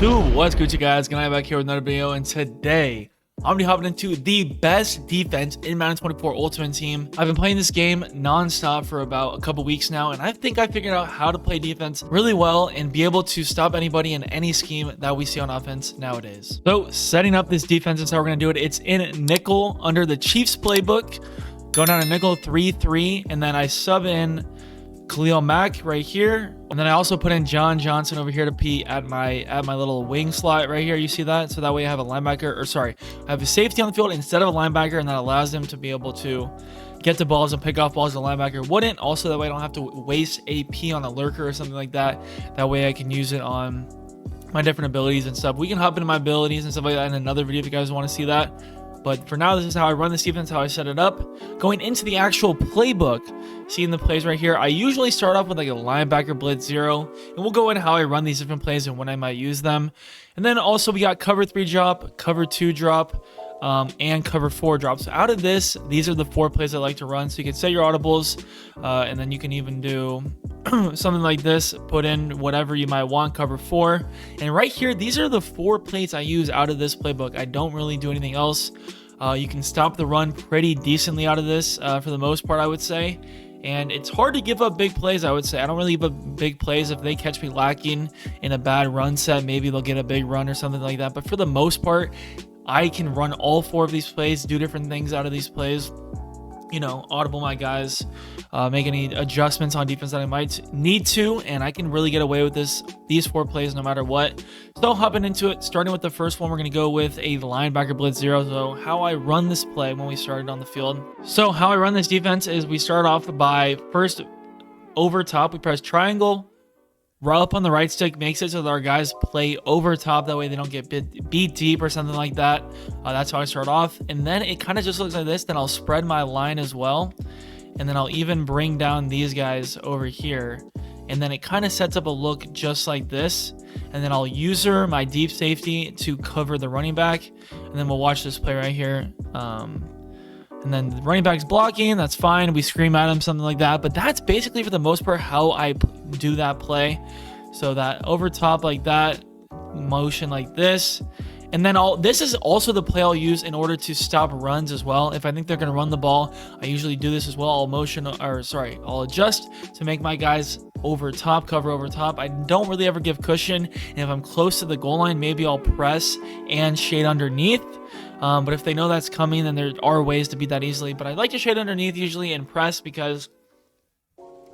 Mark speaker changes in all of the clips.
Speaker 1: YouTube, what's good, you guys? Gonna back here with another video, and today I'm gonna be hopping into the best defense in Madden 24 Ultimate Team. I've been playing this game non-stop for about a couple weeks now, and I think I figured out how to play defense really well and be able to stop anybody in any scheme that we see on offense nowadays. So setting up this defense is how we're gonna do it. It's in nickel under the Chiefs playbook, going down to nickel 3-3, and then I sub in Khalil Mack right here, and then I also put in John Johnson over here to be at my little wing slot right here. You see that? So that way I have a linebacker, or sorry, I have a safety on the field instead of a linebacker, and that allows them to be able to get the balls and pick off balls the linebacker wouldn't. Also, that way I don't have to waste AP on a lurker or something like that. That way I can use it on my different abilities and stuff. We can hop into my abilities and stuff like that in another video if you guys want to see that. But for now, this is how I run this defense, how I set it up. Going into the actual playbook, seeing the plays right here, I usually start off with like a linebacker blitz 0, and we'll go into how I run these different plays and when I might use them. And then also we got cover 3 drop, cover 2 drop, and cover 4 drop. So out of this, these are the 4 plays I like to run. So you can set your audibles, and then you can even do something like this, put in whatever you might want, cover 4. And right here, these are the 4 plays I use out of this playbook. I don't really do anything else. You can stop the run pretty decently out of this for the most part, I would say. And it's hard to give up big plays, I would say. I don't really give up big plays. If they catch me lacking in a bad run set, maybe they'll get a big run or something like that. But for the most part, I can run all 4 of these plays, do different things out of these plays. You know, audible my guys, make any adjustments on defense that I might need to, and I can really get away with these 4 plays no matter what. So hopping into it, starting with the first one, we're going to go with a linebacker blitz 0. So how I run this play when we started on the field. So how I run this defense is we start off by first over top, we press triangle. Roll up on the right stick makes it so that our guys play over top. That way they don't get beat deep or something like that. That's how I start off. And then it kind of just looks like this. Then I'll spread my line as well. And then I'll even bring down these guys over here. And then it kind of sets up a look just like this. And then I'll user my deep safety to cover the running back. And then we'll watch this play right here. And then the running back's blocking, that's fine. We scream at him, something like that. But that's basically, for the most part, how I do that play. So that over top like that, motion like this. And then this is also the play I'll use in order to stop runs as well. If I think they're going to run the ball, I usually do this as well. I'll adjust to make my guys over top, cover over top. I don't really ever give cushion. And if I'm close to the goal line, maybe I'll press and shade underneath. But if they know that's coming, then there are ways to beat that easily. But I like to shade underneath usually and press, because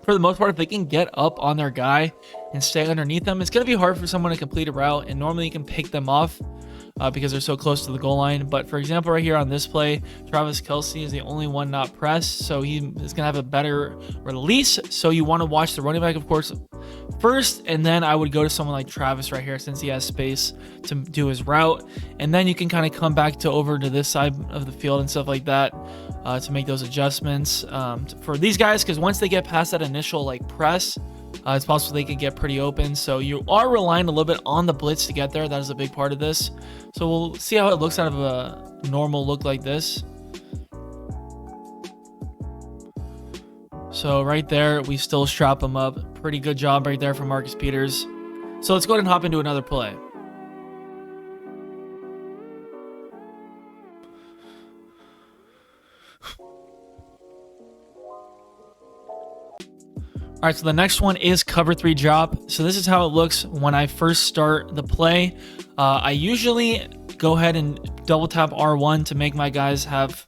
Speaker 1: for the most part, if they can get up on their guy and stay underneath them, it's going to be hard for someone to complete a route. And normally you can pick them off because they're so close to the goal line. But for example, right here on this play, Travis Kelce is the only one not pressed. So he is going to have a better release. So you want to watch the running back, of course, first, and then I would go to someone like Travis right here since he has space to do his route. And then you can kind of come back over to this side of the field and stuff like that to make those adjustments for these guys, because once they get past that initial like press, it's possible they could get pretty open. So you are relying a little bit on the blitz to get there. That is a big part of this. So we'll see how it looks out of a normal look like this. So right there, we still strap them up. Pretty good job right there from Marcus Peters. So let's go ahead and hop into another play. All right, so the next one is cover 3 drop. So this is how it looks when I first start the play. I usually go ahead and double tap R1 to make my guys have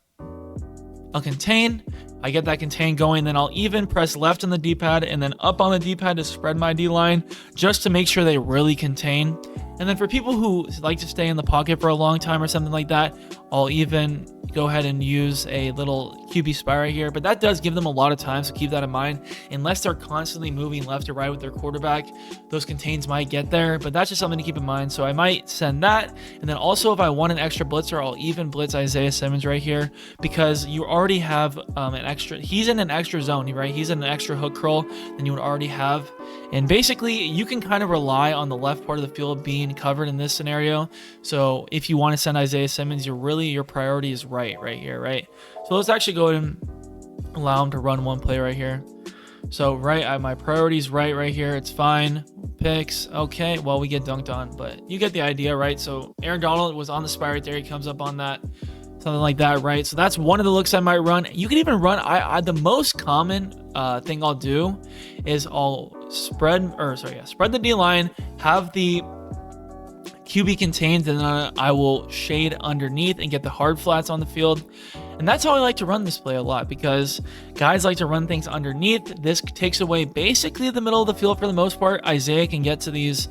Speaker 1: a contain. I get that contain going, then I'll even press left on the D-pad and then up on the D-pad to spread my D-line just to make sure they really contain. And then for people who like to stay in the pocket for a long time or something like that, I'll even go ahead and use a little QB spy right here. But that does give them a lot of time, so keep that in mind. Unless they're constantly moving left or right with their quarterback, those contains might get there. But that's just something to keep in mind. So I might send that. And then also, if I want an extra blitzer, I'll even blitz Isaiah Simmons right here, because you already have an extra. He's in an extra zone, right? He's in an extra hook curl than you would already have. And basically, you can kind of rely on the left part of the field being covered in this scenario. So if you want to send Isaiah Simmons, your priority is right here, right? So let's actually go ahead and allow him to run one play right here. So my priority's right here. It's fine. Picks. Okay. Well, we get dunked on, but you get the idea, right? So Aaron Donald was on the spy right there. He comes up on that, something like that, right? So that's one of the looks I might run. You can even run. The most common thing I'll do is I'll spread the D line, have the QB contained, and then I will shade underneath and get the hard flats on the field. And that's how I like to run this play a lot, because guys like to run things underneath. This takes away basically the middle of the field for the most part. Isaiah can get to these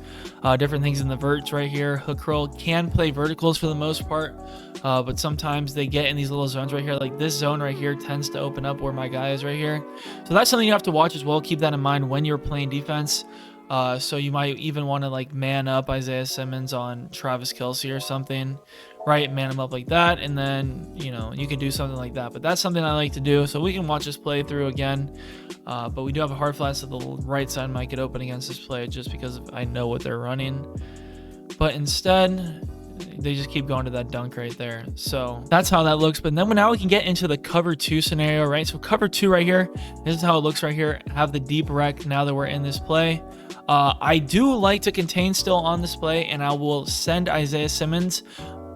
Speaker 1: different things in the verts right here. Hook curl can play verticals for the most part, but sometimes they get in these little zones right here. Like this zone right here tends to open up where my guy is right here. So that's something you have to watch as well. Keep that in mind when you're playing defense. So you might even want to like man up Isaiah Simmons on Travis Kelce or something, right? Man him up like that, and then you can do something like that. But that's something I like to do. So we can watch this play through again. But we do have a hard flat, so the right side might get open against this play just because I know what they're running. But instead, they just keep going to that dunk right there. So that's how that looks. But then now we can get into the cover 2 scenario, right? So cover 2 right here, this is how it looks right here. Have the deep rec now that we're in this play. I do like to contain still on this play, and I will send Isaiah Simmons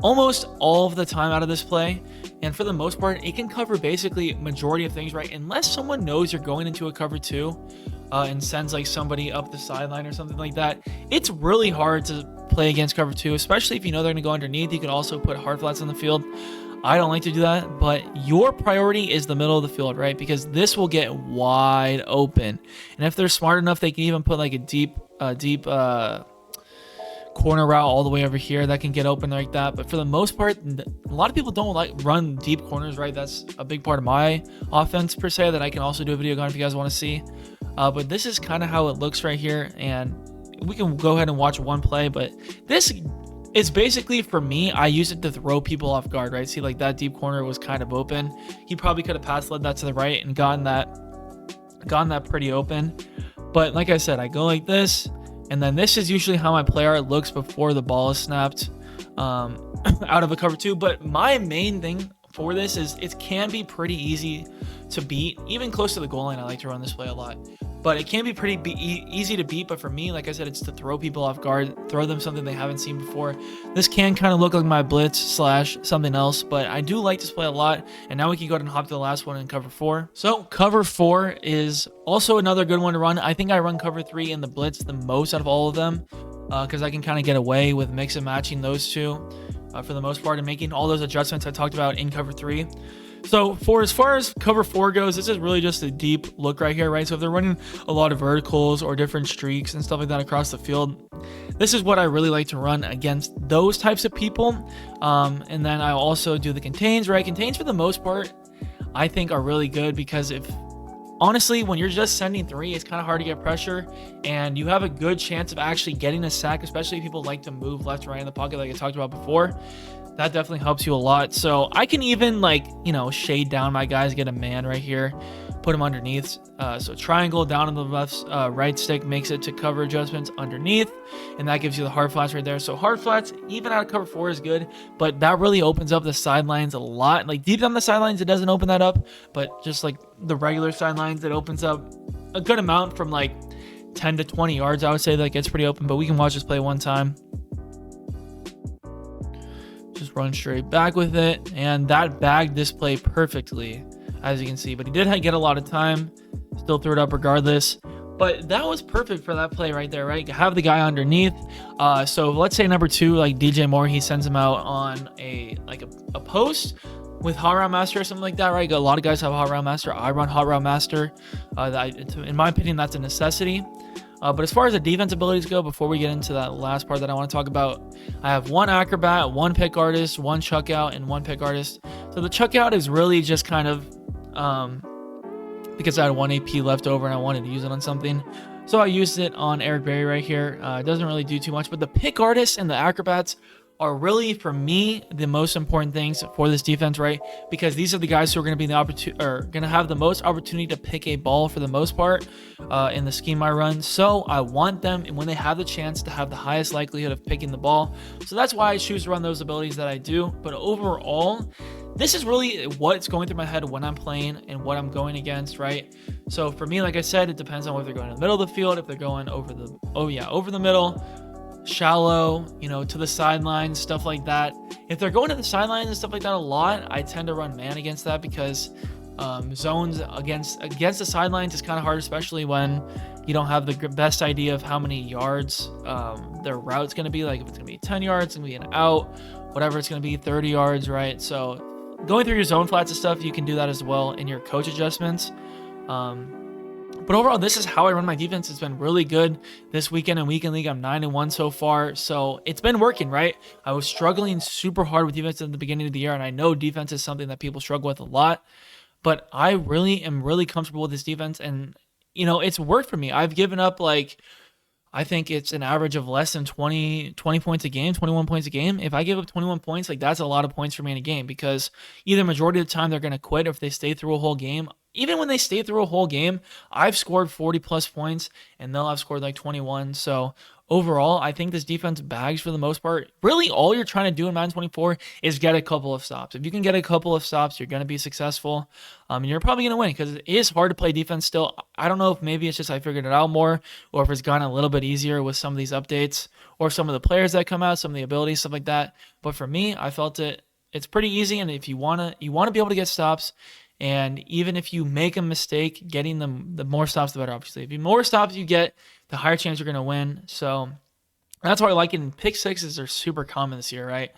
Speaker 1: almost all of the time out of this play. And for the most part, it can cover basically majority of things, right? Unless someone knows you're going into a cover 2 and sends like somebody up the sideline or something like that. It's really hard to play against cover 2, especially if you know they're going to go underneath. You can also put hard flats on the field. I don't like to do that, but your priority is the middle of the field, right? Because this will get wide open. And if they're smart enough, they can even put like a deep corner route all the way over here that can get open like that. But for the most part, a lot of people don't like run deep corners, right? That's a big part of my offense per se that I can also do a video on if you guys want to see. But this is kind of how it looks right here, and we can go ahead and watch one play. But this is basically, for me, I use it to throw people off guard, right? See, like that deep corner was kind of open. He probably could have led that to the right and gotten that pretty open. But like I said, I go like this, and then this is usually how my play art looks before the ball is snapped out of a cover 2. But my main thing for this is it can be pretty easy to beat, even close to the goal line. I like to run this play a lot, but it can be pretty easy to beat. But for me, like I said, it's to throw people off guard, throw them something they haven't seen before. This can kind of look like my blitz / something else, but I do like this play a lot. And now we can go ahead and hop to the last one in cover 4. So cover 4 is also another good one to run. I think I run cover 3 in the blitz the most out of all of them, because I can kind of get away with mix and matching those two for the most part, and making all those adjustments I talked about in cover 3. So as far as cover 4 goes, this is really just a deep look right here, right? So if they're running a lot of verticals or different streaks and stuff like that across the field, this is what I really like to run against those types of people. And then I also do the contains, right? Contains for the most part, I think are really good, because honestly, when you're just sending 3, it's kind of hard to get pressure, and you have a good chance of actually getting a sack, especially if people like to move left and right in the pocket like I talked about before. That definitely helps you a lot. So I can even shade down my guys, get a man right here, put him underneath. So triangle down on the left right stick makes it to cover adjustments underneath, and that gives you the hard flats right there. So hard flats even out of cover 4 is good, but that really opens up the sidelines a lot. Like deep down the sidelines, it doesn't open that up, but just like the regular sidelines, it opens up a good amount from like 10 to 20 yards. I would say that gets pretty open, but we can watch this play one time. Just run straight back with it, and that bagged this play perfectly, as you can see. But he did get a lot of time, still threw it up regardless. But that was perfect for that play right there, right? Have the guy underneath. So let's say number 2, like DJ Moore, he sends him out on a post with Hot Route Master or something like that, right? A lot of guys have Hot Route Master. I run Hot Route Master. In my opinion, that's a necessity. But as far as the defense abilities go, before we get into that last part that I want to talk about, I have 1 acrobat, 1 pick artist, 1 chuck out, and 1 pick artist. So the chuck out is really just kind of because I had 1 AP left over and I wanted to use it on something. So I used it on Eric Berry right here. It doesn't really do too much, but the pick artist and the acrobats are really, for me, the most important things for this defense, right? Because these are the guys who are going to be the opportunity, or going to have the most opportunity to pick a ball for the most part in the scheme I run. So I want them, and when they have the chance, to have the highest likelihood of picking the ball. So that's why I choose to run those abilities that I do. But overall, this is really what's going through my head when I'm playing and what I'm going against, right? So for me, like I said, it depends on whether they're going in the middle of the field, if they're going over the, over the middle, shallow, to the sidelines, stuff like that. If they're going to the sidelines and stuff like that a lot, I tend to run man against that, because zones against the sidelines is kind of hard, especially when you don't have the best idea of how many yards their route's going to be. Like if it's going to be 10 yards, it's going to be an out, whatever it's going to be, 30 yards, right? So going through your zone flats and stuff, you can do that as well in your coach adjustments. But overall, this is how I run my defense. It's been really good this weekend in Weekend League. I'm 9-1 so far, so it's been working, right? I was struggling super hard with defense at the beginning of the year, and I know defense is something that people struggle with a lot, but I really am really comfortable with this defense, and, it's worked for me. I've given up, I think it's an average of less than 20 points a game, 21 points a game. If I give up 21 points, that's a lot of points for me in a game, because either majority of the time they're going to quit, or if they stay through a whole game. Even when they stay through a whole game, I've scored 40 plus points and they'll have scored 21. So overall, I think this defense bags for the most part. Really, all you're trying to do in Madden 24 is get a couple of stops. If you can get a couple of stops, you're going to be successful. And you're probably going to win, because it is hard to play defense still. I don't know if maybe it's just I figured it out more, or if it's gotten a little bit easier with some of these updates, or some of the players that come out, some of the abilities, stuff like that. But for me, I felt it's pretty easy. And if you want to be able to get stops, and even if you make a mistake, getting them, the more stops, the better, obviously. If the more stops you get, the higher chance you're going to win. So that's why I like it. And pick sixes are super common this year, right?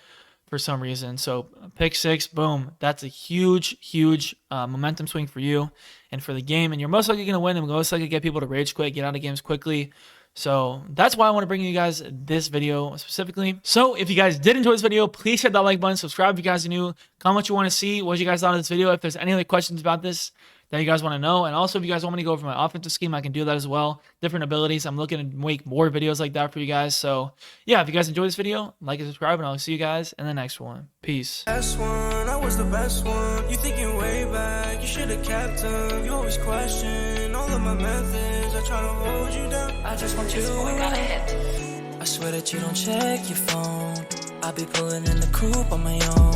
Speaker 1: For some reason. So pick six, boom. That's a huge, huge momentum swing for you and for the game. And you're most likely going to win, and most likely get people to rage quit, get out of games quickly. So that's why I want to bring you guys this video specifically. So if you guys did enjoy this video, please hit that like button, subscribe if you guys are new, comment what you want to see, what you guys thought of this video. If there's any other questions about this that you guys want to know, and also if you guys want me to go over my offensive scheme, I can do that as well. Different abilities. I'm looking to make more videos like that for you guys. So yeah, if you guys enjoyed this video, like and subscribe, and I'll see you guys in the next one. Peace.
Speaker 2: Best one, I was the best one. You thinking way back, you should have kept them. You always question all of my methods. I try to hold you down. I just want you to. I swear that you don't check your phone. I be pulling in the coupe on my own.